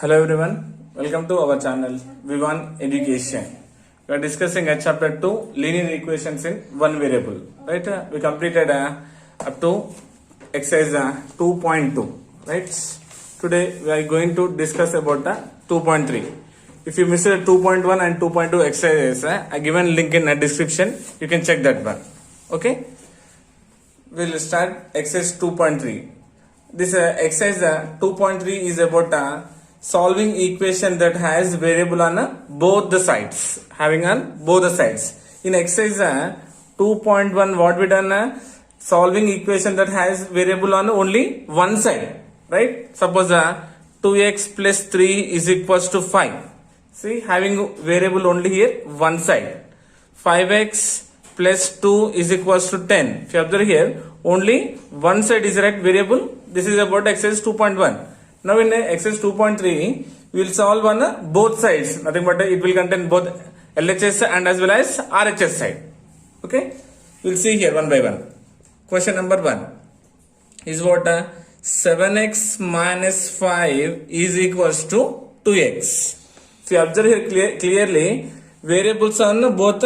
Hello everyone, welcome to our channel V1 Education. We are discussing a chapter 2 linear equations in one variable. Right? We completed up to exercise 2.2. Right? Today we are going to discuss about 2.3. If you missed 2.1 and 2.2 exercises, I given link in the description. You can check that one. Okay? We'll start exercise 2.3. This exercise 2.3 is about solving equation that has variable on both the sides, having on both the sides. In exercise 2.1, what we done? Solving equation that has variable on only one side, right? Suppose 2x plus 3 is equals to 5. See, having variable only here one side. 5x plus 2 is equals to 10. If you observe here, only one side is right variable. This is about exercise 2.1. Now in exercise 2.3, we will solve on both sides. Nothing but it will contain both LHS and as well as RHS side. Okay? We will see here one by one. Question number 1 is what? 7x minus 5 is equals to 2x. If you observe here clearly, variables on both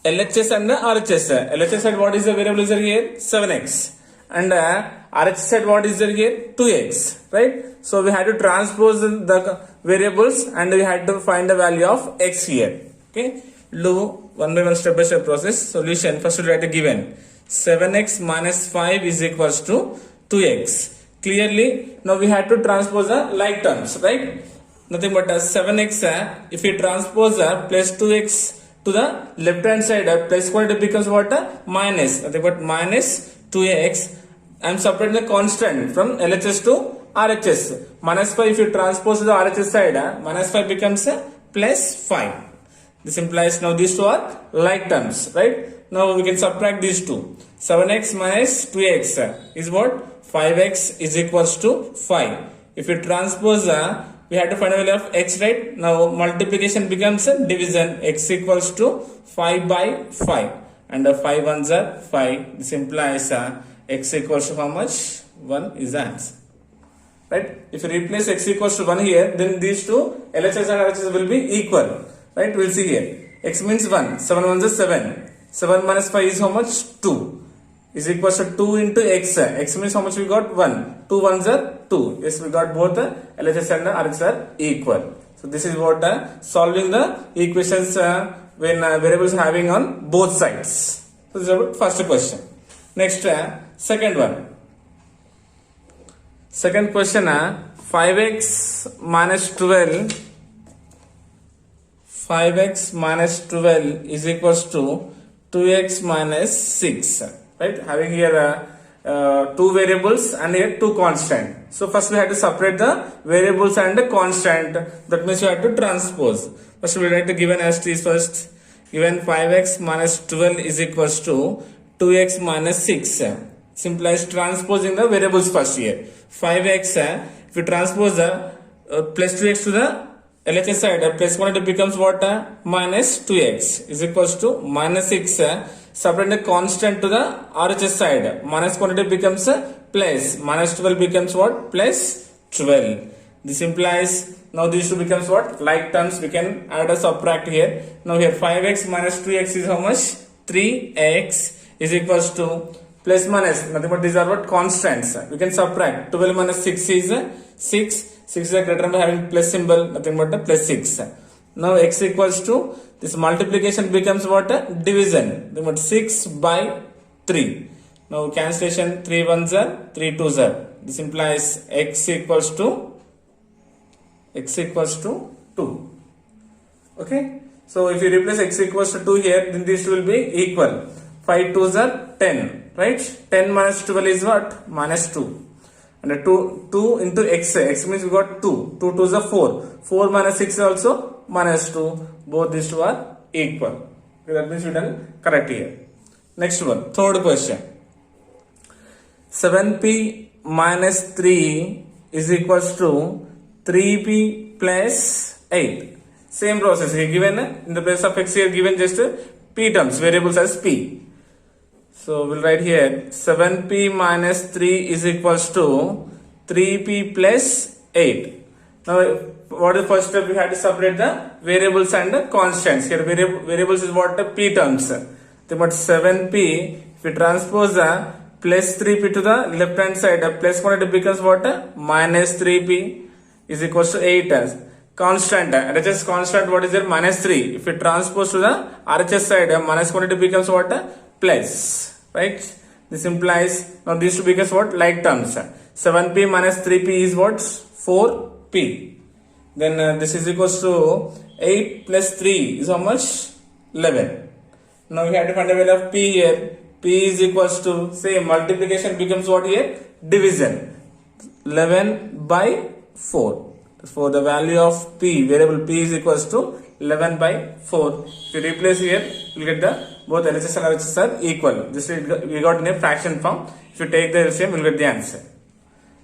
LHS and RHS. LHS side what is the variable is there here? 7x. And RHS side what is there here? 2x. Right? So we had to transpose the variables and we had to find the value of x here. Okay? Do one by one step by step process. Solution. First we write a given. 7x minus 5 is equals to 2x. Clearly, now we had to transpose the like terms. Right? Nothing but 7x. If we transpose plus 2x to the left hand side, plus quantity becomes what? Minus. Nothing but minus 2x. I am separating the constant from LHS to RHS. Minus 5, if you transpose to the RHS side, minus 5 becomes plus 5. This implies now these two are like terms, right? Now we can subtract these two. 7x minus 2x is what? 5x is equals to 5. If you transpose, we have to find a value of x, right? Now multiplication becomes division. X equals to 5 by 5. And 5 ones are 5. This implies x equals to how much? 1 is the answer. Right? If you replace x equals to 1 here, then these two LHS and RHS will be equal. Right? We'll see here. X means 1. 7 ones are 7. 7 minus 5 is how much? 2. Is equals to 2 into x. X means how much we got? 1. 2 ones are 2. Yes, we got both LHS and RHS are equal. So this is what solving the equations when variables having on both sides. So this is about first question. Next, second one. Second question, 5x minus 12. 5x minus 12 is equals to 2x minus 6. Right? Having here two variables and here two constant. So first we have to separate the variables and the constant. That means you have to transpose. First we write the given as t is first. Given 5x minus 12 is equals to 2x minus 6. Implies transposing the variables first here. 5x, if you transpose the plus 2x to the LHS side, plus quantity becomes what? Minus 2x is equals to minus 6. Separate the constant to the RHS side. Minus quantity becomes plus. Minus 12 becomes what? Plus 12. This implies now these two becomes what? Like terms. We can add or subtract here. Now here 5x minus 2x is how much? 3x is equals to plus minus. Nothing but these are what? Constants. We can subtract. 12 minus 6 is 6. 6 is a greater number having plus symbol. Nothing but plus 6. Now x equals to this multiplication becomes what? Division. Nothing but 6 by 3. Now cancellation 3 ones are 3 twos are. This implies x equals to 2. Okay. So if you replace x equals to 2 here, then these two will be equal. 5 twos are 10. Right? 10 minus 12 is what? Minus 2. And 2 into x. X means we got 2. 2 twos are 4. 4 minus 6 is also minus 2. Both these two are equal. Okay, that means we done correct here. Next one. Third question. 7p minus 3 is equals to 3p plus 8. Same process here given in the place of x here given just p terms, variables as p. So we'll write here 7p minus 3 is equals to 3p plus 8. Now what is the first step? We have to separate the variables and the constants. Here variables is what? P terms. But 7p, if we transpose the plus 3p to the left hand side, plus quantity becomes what? Minus 3p is equals to 8. Constant, RHS constant, what is there? Minus 3. If we transpose to the RHS side, minus quantity becomes what? Plus. Right? This implies, now these two becomes what? Like terms. 7p minus 3p is what? 4p. Then this is equals to 8 plus 3 is how much? 11. Now we have to find a value of p here. P is equals to, say, multiplication becomes what here? Division. 11 by 4. For the value of p, variable p is equals to 11 by 4. If you replace here, you will get the both LHS and RHS are equal. Just we got in a fraction form. If you take the LCM, you will get the answer.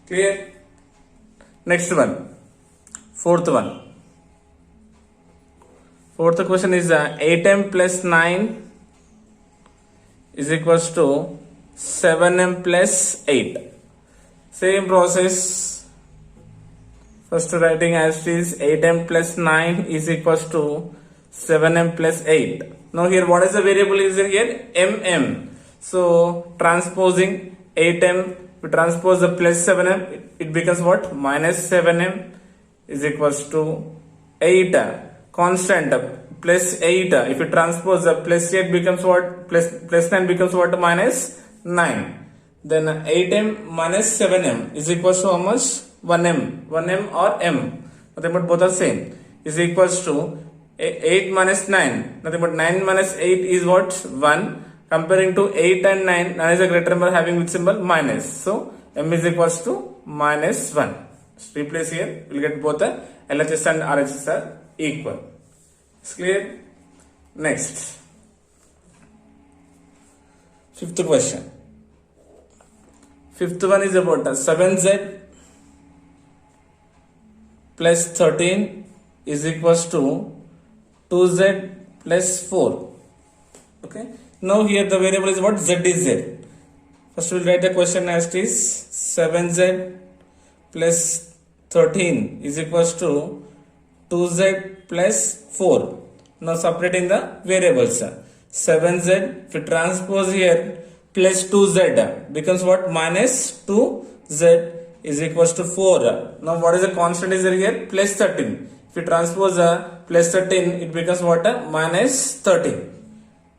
Clear? Next one. Fourth one. Fourth question is 8m plus 9 is equals to 7m plus 8. Same process. First writing as it is 8m plus 9 is equals to 7m plus 8. Now here what is the variable is here? mm. So transposing 8m, we transpose the plus 7m, it becomes what? Minus 7m is equals to 8. Constant plus 8. If you transpose the plus 8 becomes what? Plus 9 becomes what? Minus 9. Then 8m minus 7m is equals to how much? 1m or m, nothing but both are same, is equals to 8 minus 9, nothing but 9 minus 8 is what? 1. Comparing to 8 and 9, 9 is a greater number having which symbol? Minus. So m is equals to minus 1. Just replace here, we will get both the LHS and RHS are equal. It's clear? Next. Fifth question. Fifth one is about 7z plus 13 is equals to 2z plus 4. Okay. Now here the variable is what? Z is z. First we will write the question as it is 7z plus 13 is equals to 2z plus 4. Now separating the variables. 7z, if you transpose here, plus 2z becomes what? Minus 2z is equals to 4. Now what is the constant is there here? Plus 13. If you transpose plus 13, it becomes what? Minus 13.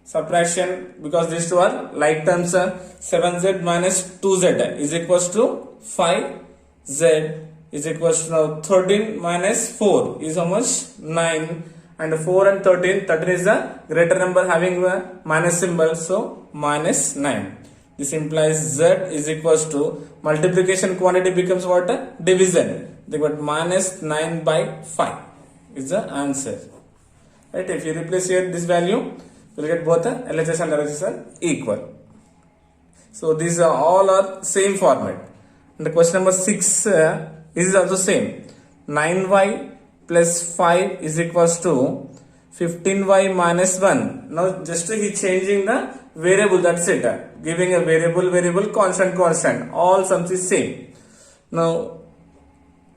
Subtraction, because these two are like terms. 7z minus 2z is equals to 5z is equals to now 13 minus 4 is how much? 9. And 4 and 13 is the greater number having a minus symbol, so minus 9. This implies z is equals to multiplication quantity becomes what? Division. They got minus 9 by 5 is the answer. Right? If you replace here this value, you will get both LHS and RHS are equal. So these are all are same format. And the question number 6 this is also same. 9y plus 5 is equals to 15y minus 1. Now just he changing the variable, that's it. Giving a variable, constant. All sums is same. Now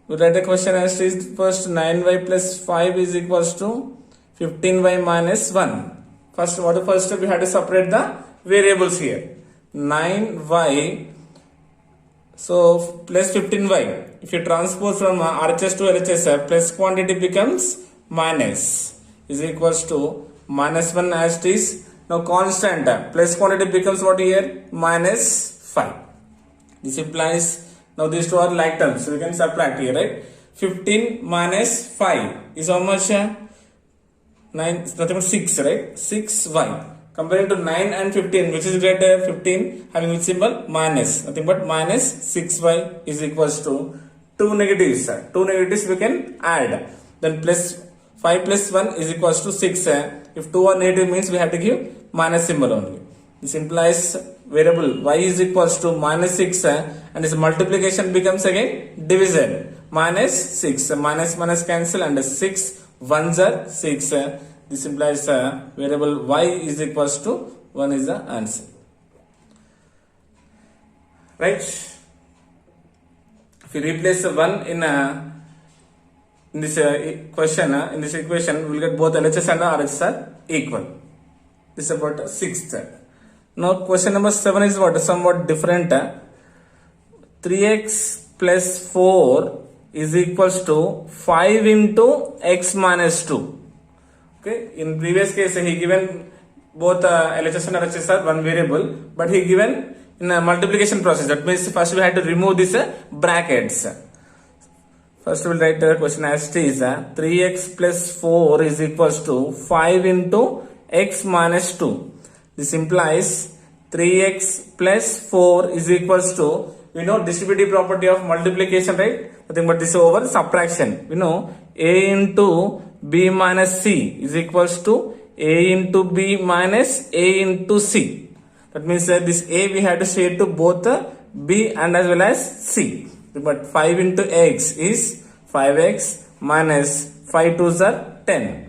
we write the question as is first 9y plus 5 is equals to 15y minus 1. First, what the first step? We have to separate the variables here. 9y, so plus 15y. If you transpose from RHS to LHS, plus quantity becomes minus is equals to minus 1 as it is. Now constant, plus quantity becomes what here? Minus 5. This implies, now these two are like terms, so we can subtract here, right? 15 minus 5 is how much? 9, nothing but 6, right? 6y. Comparing to 9 and 15, which is greater? 15 having which symbol? Minus. Nothing but minus 6y is equals to 2 negatives. 2 negatives we can add. Then plus 5 plus 1 is equals to 6. If 2 are negative means we have to give minus symbol only. This implies variable y is equals to minus 6 and this multiplication becomes again division. Minus 6. Minus cancel and 6 ones are 6. This implies variable y is equals to 1 is the answer. Right? If you replace 1 in in this question, in this equation, we'll get both LHS and RHS are equal. This is about sixth. Now question number 7 is what? Somewhat different. 3x plus 4 is equals to 5 into x minus 2. Okay, in previous case he given both LHS and RHS are one variable, but he given in a multiplication process. That means first we had to remove this brackets. First we will write the question as it is. 3x plus 4 is equals to 5 into x minus 2. This implies 3x plus 4 is equals to, we know distributive property of multiplication, right? Nothing but this over subtraction. We know a into b minus c is equals to a into b minus a into c. That means this a we have to share to both b and as well as c. But 5 into x is 5x minus 5 2s are 10.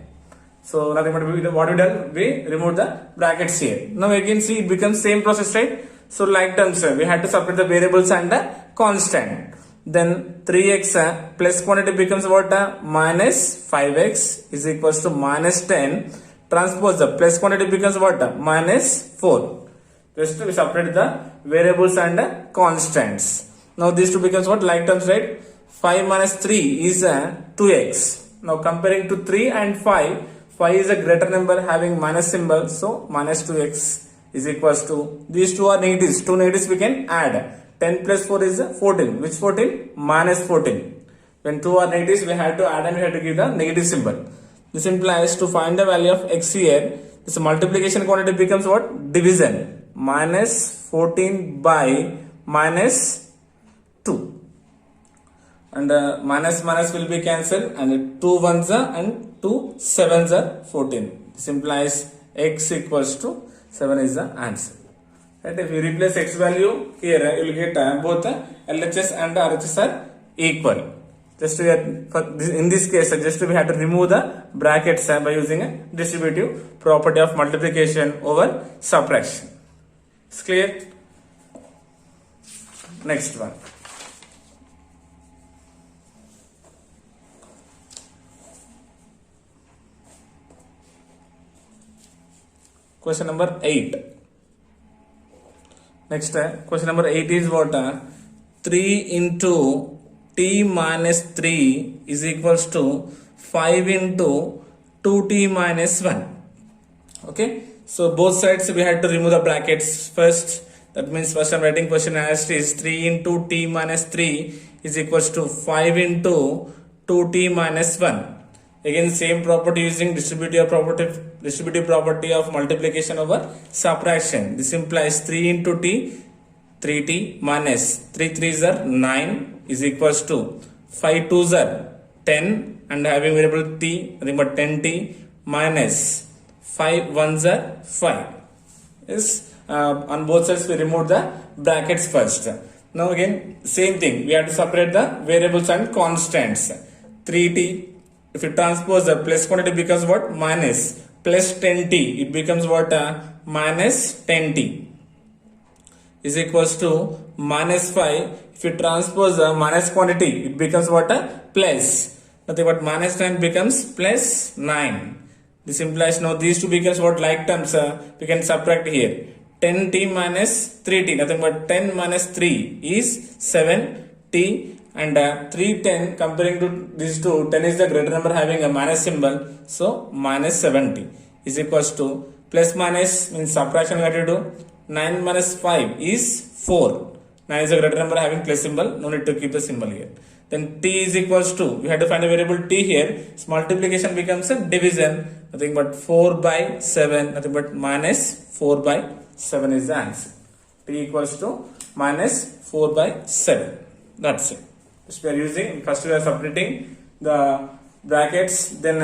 So nothing but what we done, we remove the brackets here. Now again see it becomes same process, right? So like terms we had to separate the variables and the constant. Then 3x plus quantity becomes what? Minus 5x is equals to minus 10. Transpose the plus quantity becomes what? Minus 4. Just we separate the variables and the constants. Now these two becomes what? Like terms, right? 5 minus 3 is 2x. Now comparing to 3 and 5, 5 is a greater number having minus symbol, so minus 2x is equals to, these two are negatives, two negatives we can add. 10 plus 4 is 14. Which 14? Minus 14. When two are negatives, we have to add and we have to give the negative symbol. This implies to find the value of x here, this multiplication quantity becomes what? Division. Minus 14 by minus 2. And minus minus will be cancelled, and 2 1s are and 2 7s are 14. This implies x equals to 7 is the answer. Right? If you replace x value here, you will get both LHS and RHS are equal. Just to get, in this case, just we have to remove the brackets by using a distributive property of multiplication over subtraction. It's clear? Next one. Question number 8. Next, question number 8 is what? 3 into t minus 3 is equals to 5 into 2t minus 1. Okay, so both sides we had to remove the brackets first. That means first I am writing question as it is. 3 into t minus 3 is equals to 5 into 2t minus 1. Again same property using distributive property of multiplication over subtraction. This implies 3 into t, 3t minus 3 3s are 9 is equals to 5 2s are 10 and having variable t, nothing but 10t minus 5 1s are 5. Yes, on both sides we remove the brackets first. Now again same thing, we have to separate the variables and constants. 3t, if you transpose the plus quantity becomes what? Minus plus 10t, it becomes what? Minus 10t is equals to minus 5. If you transpose the minus quantity, it becomes what? Plus. Nothing but minus 9 becomes plus 9. This implies now these two becomes what? Like terms, we can subtract here. 10t minus 3t, nothing but 10 minus 3 is 7t. And 3 10 comparing to these two, 10 is the greater number having a minus symbol, so minus 70 is equals to, plus minus means subtraction we have to do. 9 minus 5 is 4. 9 is the greater number having plus symbol, no need to keep the symbol here. Then t is equals to, we have to find a variable t here, so multiplication becomes a division, nothing but 4 by 7, nothing but minus 4 by 7 is the answer. T equals to minus 4 by 7. That's it. We are using, first we are separating the brackets, then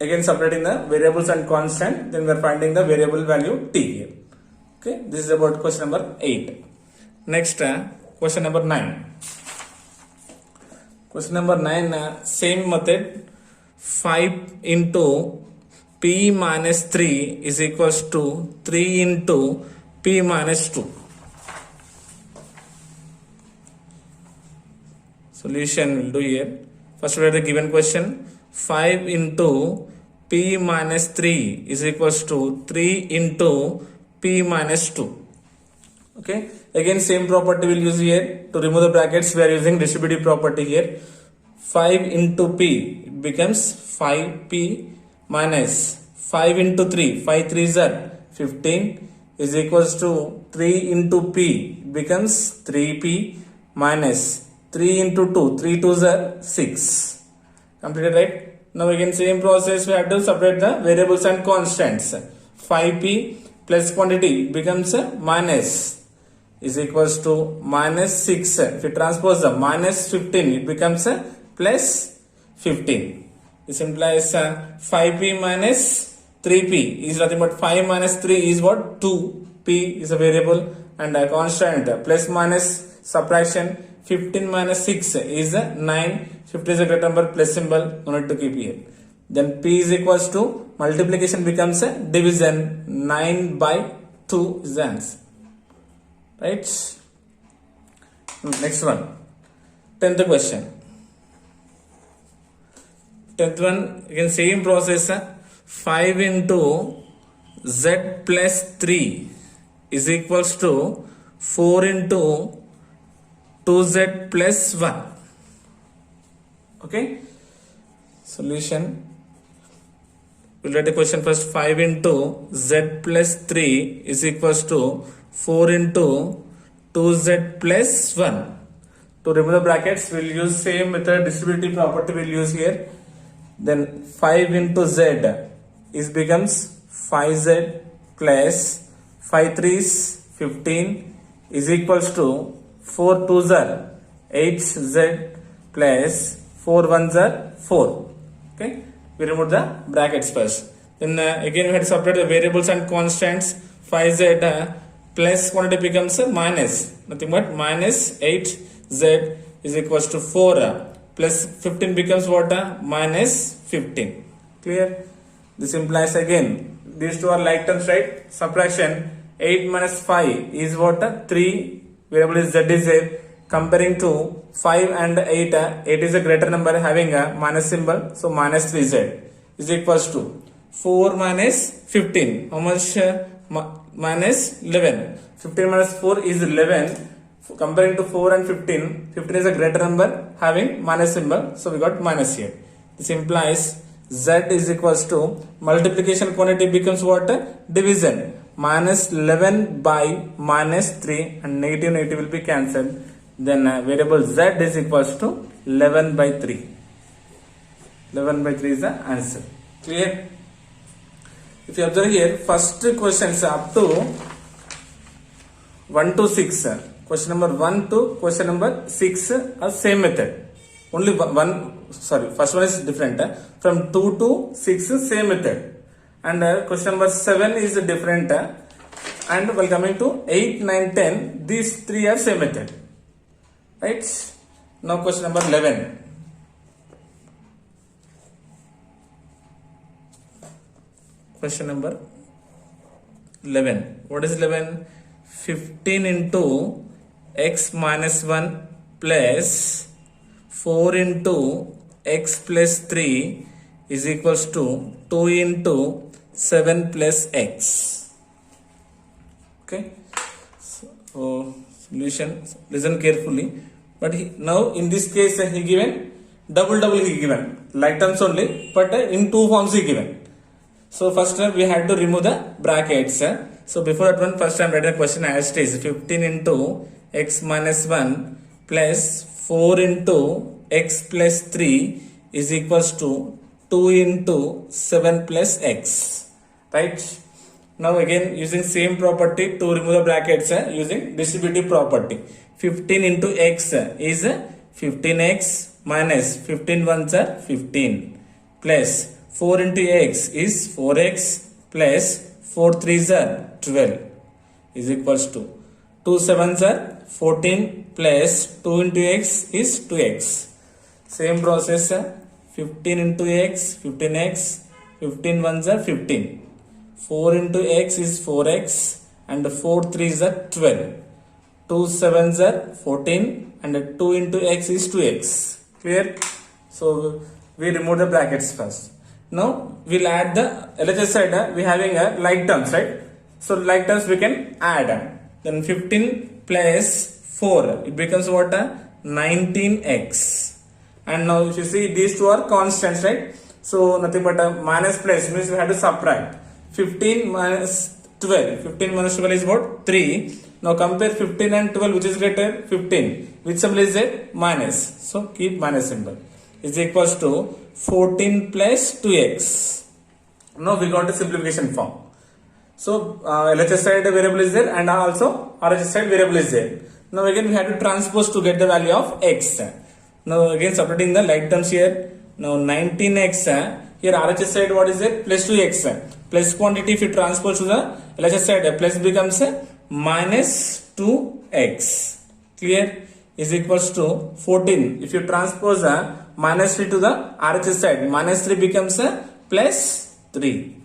again separating the variables and constant, then we are finding the variable value t here. Okay, this is about question number 8. Next, question number 9. Question number 9, same method. 5 into p minus 3 is equals to 3 into p minus 2. Solution will do here. First we have the given question. 5 into p minus 3 is equals to 3 into p minus 2. Okay. Again same property we'll use here. To remove the brackets we are using distributive property here. 5 into p, it becomes 5p minus 5 into 3, 5 3s are 15 is equals to 3 into p, it becomes 3p minus 3 into 2, 3 2s are 6. Completed, right? Now again same process we have to separate the variables and constants. 5p plus quantity becomes minus is equals to minus 6. If you transpose the minus 15, it becomes plus 15. This implies 5p minus 3p is nothing but 5 minus 3 is what? 2. P is a variable and a constant. Plus minus subtraction 15 minus 6 is 9. 15 is a great number, plus symbol, no need to keep here. Then p is equals to multiplication becomes a division. 9 by 2 is the answer. Right? Next one. 10th question. 10th one, again same process. 5 into z plus 3 is equals to 4 into 2z plus 1. Okay. Solution. We'll write the question first. 5 into z plus 3 is equals to 4 into 2z plus 1. To remove the brackets, we'll use same method, distributive property we'll use here. Then 5 into z is becomes 5z plus 5 3s 15 is equals to 4 2s are 8z plus 4 1s are 4. Okay, we remove the brackets first. Then again we have to separate the variables and constants. 5z plus quantity becomes minus, nothing but minus 8z is equals to 4 plus 15 becomes what? Minus 15. Clear? This implies again these two are like terms, right? Subtraction 8 minus 5 is what? 3. Variable is z is there. Comparing to 5 and 8, 8 is a greater number having a minus symbol, so minus 3z is equals to 4 minus 15. How much? Minus 11. 15 minus 4 is 11. Comparing to 4 and 15, 15 is a greater number having minus symbol, so we got minus here. This implies z is equals to multiplication quantity becomes what? Division. Minus 11 by minus 3 and negative negative will be cancelled. Then variable z is equals to 11 by 3. 11 by 3 is the answer. Clear? If you observe here, first questions up to 1 to 6. Question number 1 to question number 6 are same method. Only first one is different. From 2 to 6 same method. And question number 7 is different. And while coming to 8, 9, 10, these three are same method. Right? Now question number 11. Question number 11. What is 11? 15 into x minus 1 plus 4 into x plus 3 is equals to 2 into 7 plus x. Okay. So solution, listen carefully. But now in this case he given double he given. Like terms only, but in two forms he given. So first we had to remove the brackets. So before that one, first I am writing the question as it is. 15 into x minus 1 plus 4 into x plus 3 is equals to 2 into 7 plus x. Right? Now again using same property to remove the brackets using distributive property. 15 into x is 15x minus 15 ones are 15 plus 4 into x is 4x plus 4 3s are 12 is equals to 2 7s are 14 plus 2 into x is 2x. Same process 15 into x 15x 15 ones are 15. 4 into x is 4x and 4 3s are 12. 2 7s are 14 and 2 into x is 2x. Clear? So we remove the brackets first. Now we'll add the LHS side. We having a like terms, right? So like terms we can add. Then 15 plus 4, it becomes what? 19x. And now if you see, these two are constants, right? So nothing but a minus plus means we have to subtract. 15 minus 12. 15 minus 12 is what? 3. Now compare 15 and 12, which is greater? 15. Which symbol is it? Minus. So keep minus symbol. Is equals to 14 plus 2x. Now we got a simplification form. So LHS side variable is there and also RHS side variable is there. Now again we have to transpose to get the value of x. Now again separating the like terms here. Now 19x. Here RHS side what is it? Plus 2x. Plus quantity if you transpose to the LHS side, plus becomes minus 2x. Clear? Is equals to 14. If you transpose minus 3 to the RHS side, minus 3 becomes plus 3.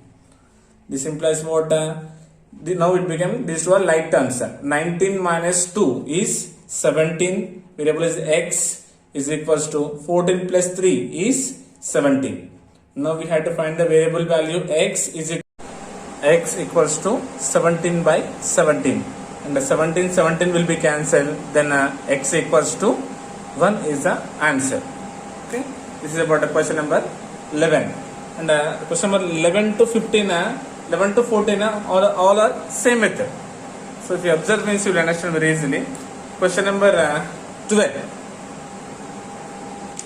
This implies what? Now it became, these two are like terms. 19 minus 2 is 17. Variable is x is equals to 14 plus 3 is 17. Now we have to find the variable value x equals to 17 by 17. And the 17 will be cancelled. Then x equals to 1 is the answer. Okay. This is about question number 11. And question number 11 to 15, 11 to 14 all are same method. So if you observe means you will understand very easily. Question number 12.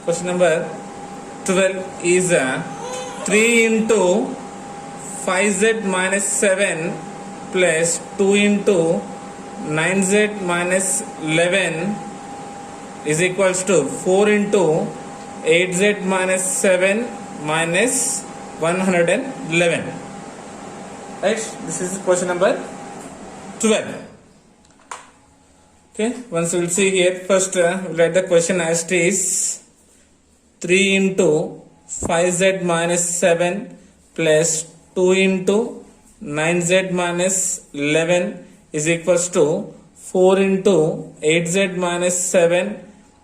Question number 12 is 3 into 5z minus 7 plus 2 into 9z minus 11 is equals to 4 into 8z minus 7 minus 111. Right? This is question number 12. Okay. Once we will see here, first we'll write the question as it is. 3 into 5z minus 7 plus 2 into 9z minus 11 is equals to 4 into 8z minus 7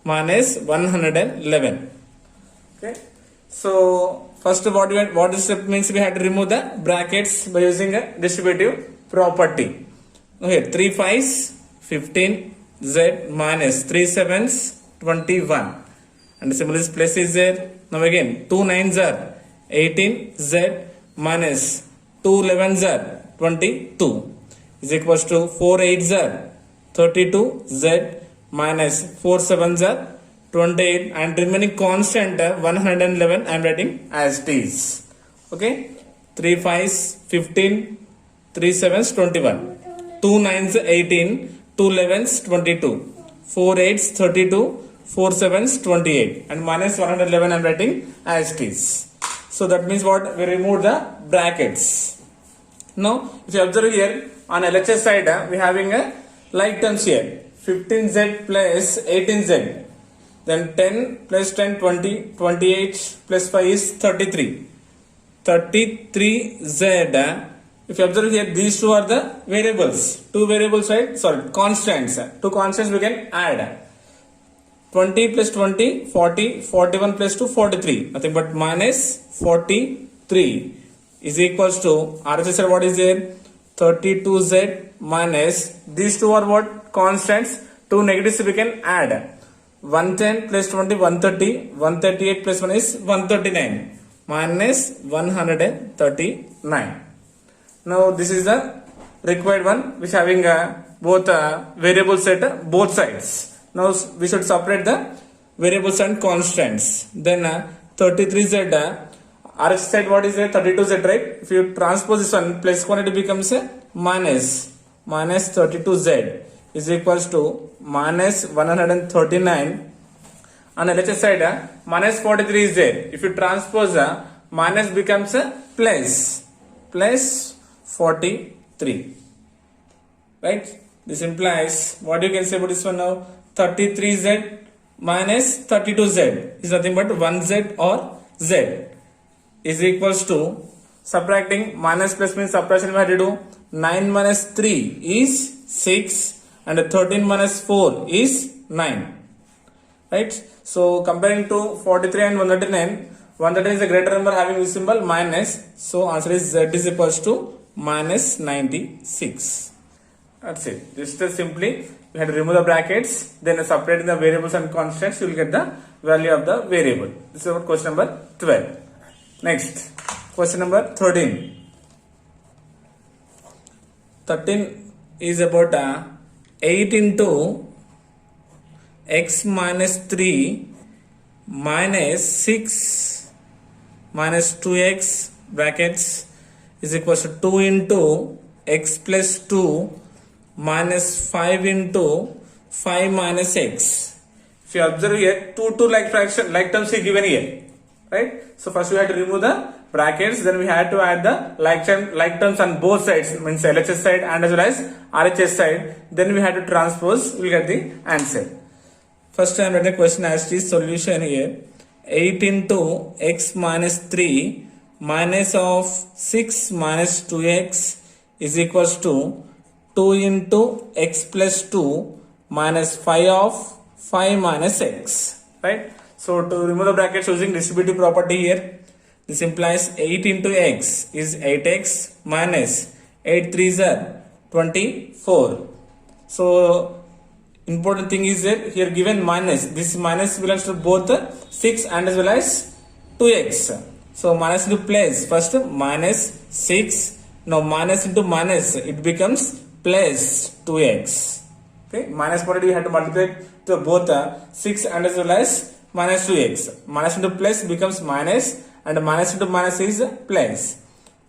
minus 111. Okay. So first what this step means, we had to remove the brackets by using a distributive property. Now here 3 5s 15 z minus 3 7s 21. And the symbol is plus is there. Now again 2 9s are 18 z minus 2 11s are 22 is equals to 4 8s are 32 z minus 4 7s are 28 and remaining constant 111 I am writing as it is. Okay. 3 5s 15, 3 7s 21, 2 9s 18, 2 11s 22, 4 8s 32, 4 7s 28 and minus 111 I am writing as it is. So that means what? We remove the brackets. Now if you observe here on LHS side we having a like terms here, 15z plus 18z. Then 10 plus 10 20, 28 plus 5 is 33. 33z. If you observe here, these two are the variables. Two variables, right? Sorry, constants. Two constants we can add. 20 plus 20, 40, 41 plus 2, 43. Nothing but minus 43 is equals to, RHS what is there? 32z minus, these two are what? Constants. Two negatives we can add. 110 plus 20, 130, 138 plus 1 is 139 minus 139. Now this is the required one which having both variable set both sides. Now we should separate the variables and constants. Then 33z, RHS side what is there? 32z, right? If you transpose this one, plus quantity becomes minus 32z is equals to minus 139. On the LHS side, minus 43 is there. If you transpose, minus becomes plus 43. Right? This implies, what you can say about this one now? 33z minus 32z is nothing but 1z or z is equals to, subtracting minus plus means subtraction we have to do. 9 minus 3 is 6 and 13 minus 4 is 9. right? So comparing to 43 and 139, 139 is a greater number having this symbol minus, so answer is z is equals to minus 96. That's it. Just simply you have to remove the brackets, then separating the variables and constants, you will get the value of the variable. This is about question number 12. Next, question number 13. 13 is about 8 into x minus 3 minus 6 minus 2x brackets is equals to 2 into x plus 2 minus 5 into 5 minus x. If you observe here, two like fraction like terms are given here, right? So first we have to remove the brackets, then we have to add the like terms on both sides, means LHS side and as well as RHS side. Then we have to transpose, we will get the answer. First I am writing question as is solution here. 8 into x minus 3 minus of 6 minus 2x is equals to 2 into x plus 2 minus 5 of 5 minus x, right? So to remove the brackets using distributive property here, this implies 8 into x is 8x minus 8 3s are 24. So important thing is that here given minus, this minus belongs to both 6 and as well as 2x. So minus into place, first minus 6, now minus into minus, it becomes plus 2x. Okay, minus quantity we have to multiply to both 6 and as well as minus 2x. Minus into plus becomes minus, and minus into minus is plus.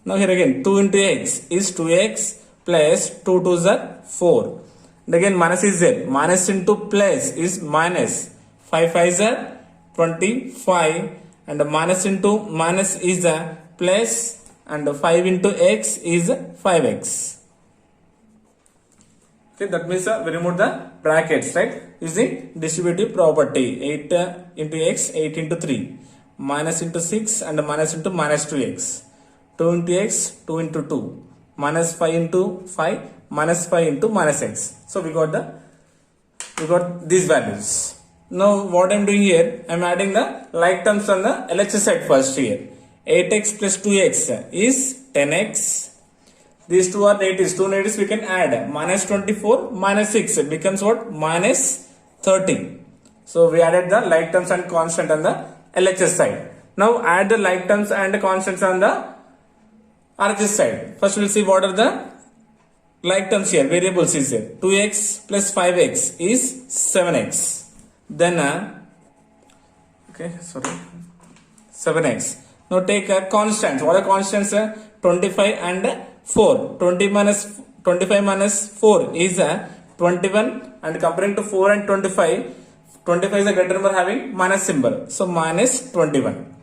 Now here again 2 into x is 2x plus 2 2s are 4. And again minus is there. Minus into plus is minus. 5 5s are 25, and minus into minus is plus, and 5 into x is 5x. Okay, that means we remove the brackets, right? Using distributive property. 8 into x, 8 into 3. Minus into 6 and minus into minus 2x. 2 into x, 2 into 2. Minus 5 into 5, minus 5 into minus x. So we got these values. Now what I am doing here, I am adding the like terms on the LHS side first here. 8x plus 2x is 10x. These two are negatives. Two negatives we can add. Minus 24 minus 6 becomes what? Minus 30. So we added the like terms and constant on the LHS side. Now add the like terms and constants on the RHS side. First we will see what are the like terms here. Variables is here. 2x plus 5x is 7x. Then 7x. Now take a constant. What are constants? 25 and 4. 25 minus 4 is 21, and comparing to 4 and 25, 25 is a greater number having minus symbol. So minus 21.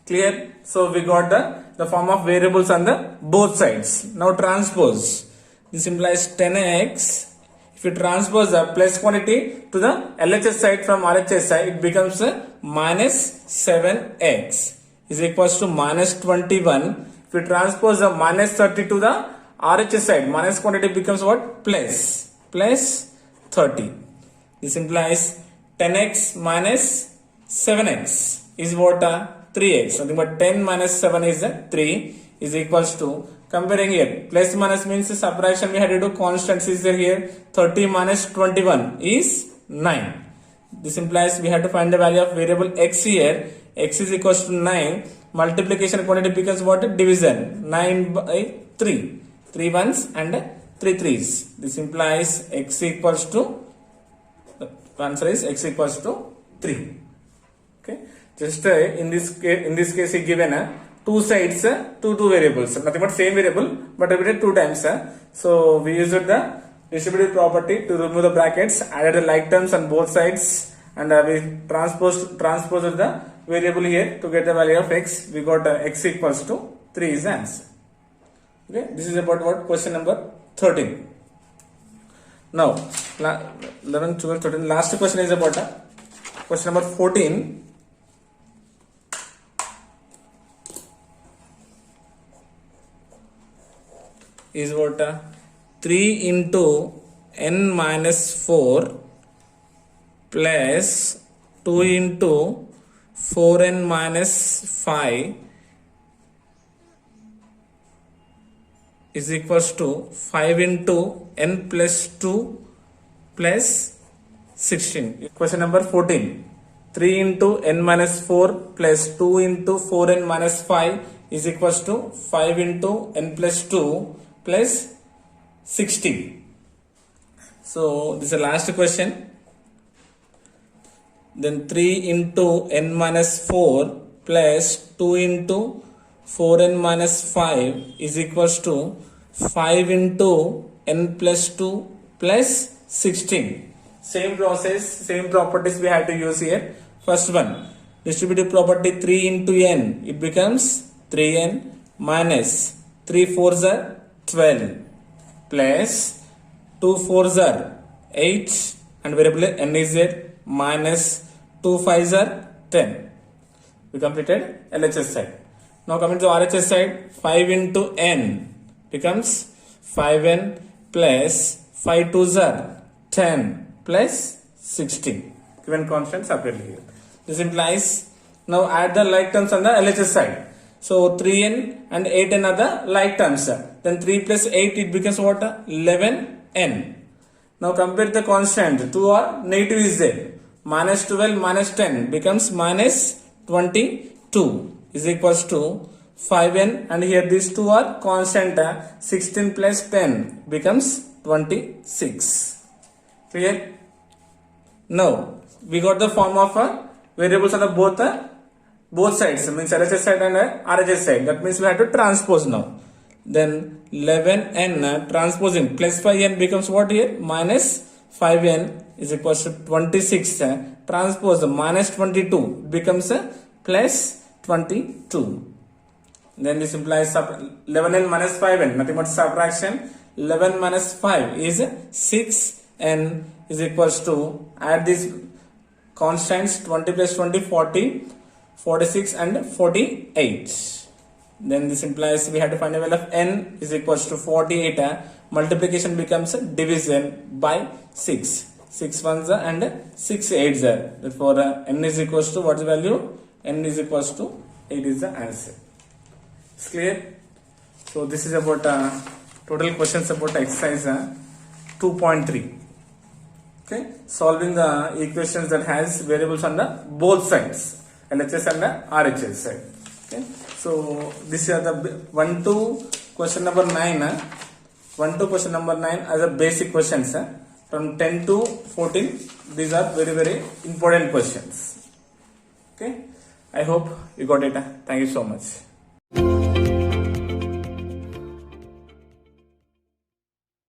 Clear? So we got the form of variables on the both sides. Now transpose. This implies 10x. If you transpose the plus quantity to the LHS side from RHS side, it becomes minus 7x is equals to minus 21. If you transpose the minus 30 to the RHS side, minus quantity becomes what? Plus 30. This implies 10x minus 7x is what? 3x. Nothing but 10 minus 7 is 3 is equals to, comparing here, plus minus means subtraction we had to do, constants is there here. 30 minus 21 is 9. This implies we have to find the value of variable x here. X is equals to 9. Multiplication quantity becomes what? Division. 9 by 3. 3 ones and 3 threes. This implies x equals to, the answer is x equals to 3. Okay. Just in this case he given two sides, two variables. Nothing but same variable but repeated 2 times. So we used the distributive property to remove the brackets, added the like terms on both sides, and we transposed the variable here to get the value of x. We got x equals to 3 is the answer. Okay, this is about what? Question number 13. Now 11, 12, 13. Last question is about question number 14. Is what? 3 into n minus 4 plus 2 into 4n minus 5 is equals to 5 into n plus 2 plus 16. Question number 14. 3 into n minus 4 plus 2 into 4n minus 5 is equals to 5 into n plus 2 plus 16. So this is the last question. Then 3 into n minus 4 plus 2 into 4n minus 5 is equals to 5 into n plus 2 plus 16. Same process, same properties we have to use here. First one, distributive property 3 into n, it becomes 3n minus 3 4s are 12 plus 2 4s are 8 and variable n is there minus 2 5s are 10. We completed LHS side. Now coming to RHS side, 5 into n becomes 5n plus 5 2s are 10 plus 16. Given constant separately here. This implies, now add the like terms on the LHS side. So 3n and 8n are the like terms. Then 3 plus 8 it becomes what? 11n. Now compare the constant. 2 are negative is there. Minus 12 minus 10 becomes minus 22 is equals to 5n, and here these two are constant. 16 plus 10 becomes 26. Clear? Now we got the form of variables on the both sides, means LHS side and RHS side. That means we have to transpose now. Then 11n transposing plus 5n becomes what here? Minus 5n is equals to 26. Transpose minus 22 becomes plus 22. Then this implies 11n minus 5n, nothing but subtraction. 11 minus 5 is 6n is equals to, add these constants, 20 plus 20 40, 46 and 48. Then this implies we have to find a value of n is equals to 48. Multiplication becomes division by 6. 6 ones and 6 8s. Therefore n is equals to, what's the value? N is equals to 8 is the answer. It's clear? So this is about total questions about exercise 2.3. Okay, solving the equations that has variables on the both sides, LHS and the RHS side. Okay, so this is the 1 to question number 9. 1 to question number 9 as a basic questions. From 10 to 14, these are very very important questions. Okay, I hope you got it. Thank you so much.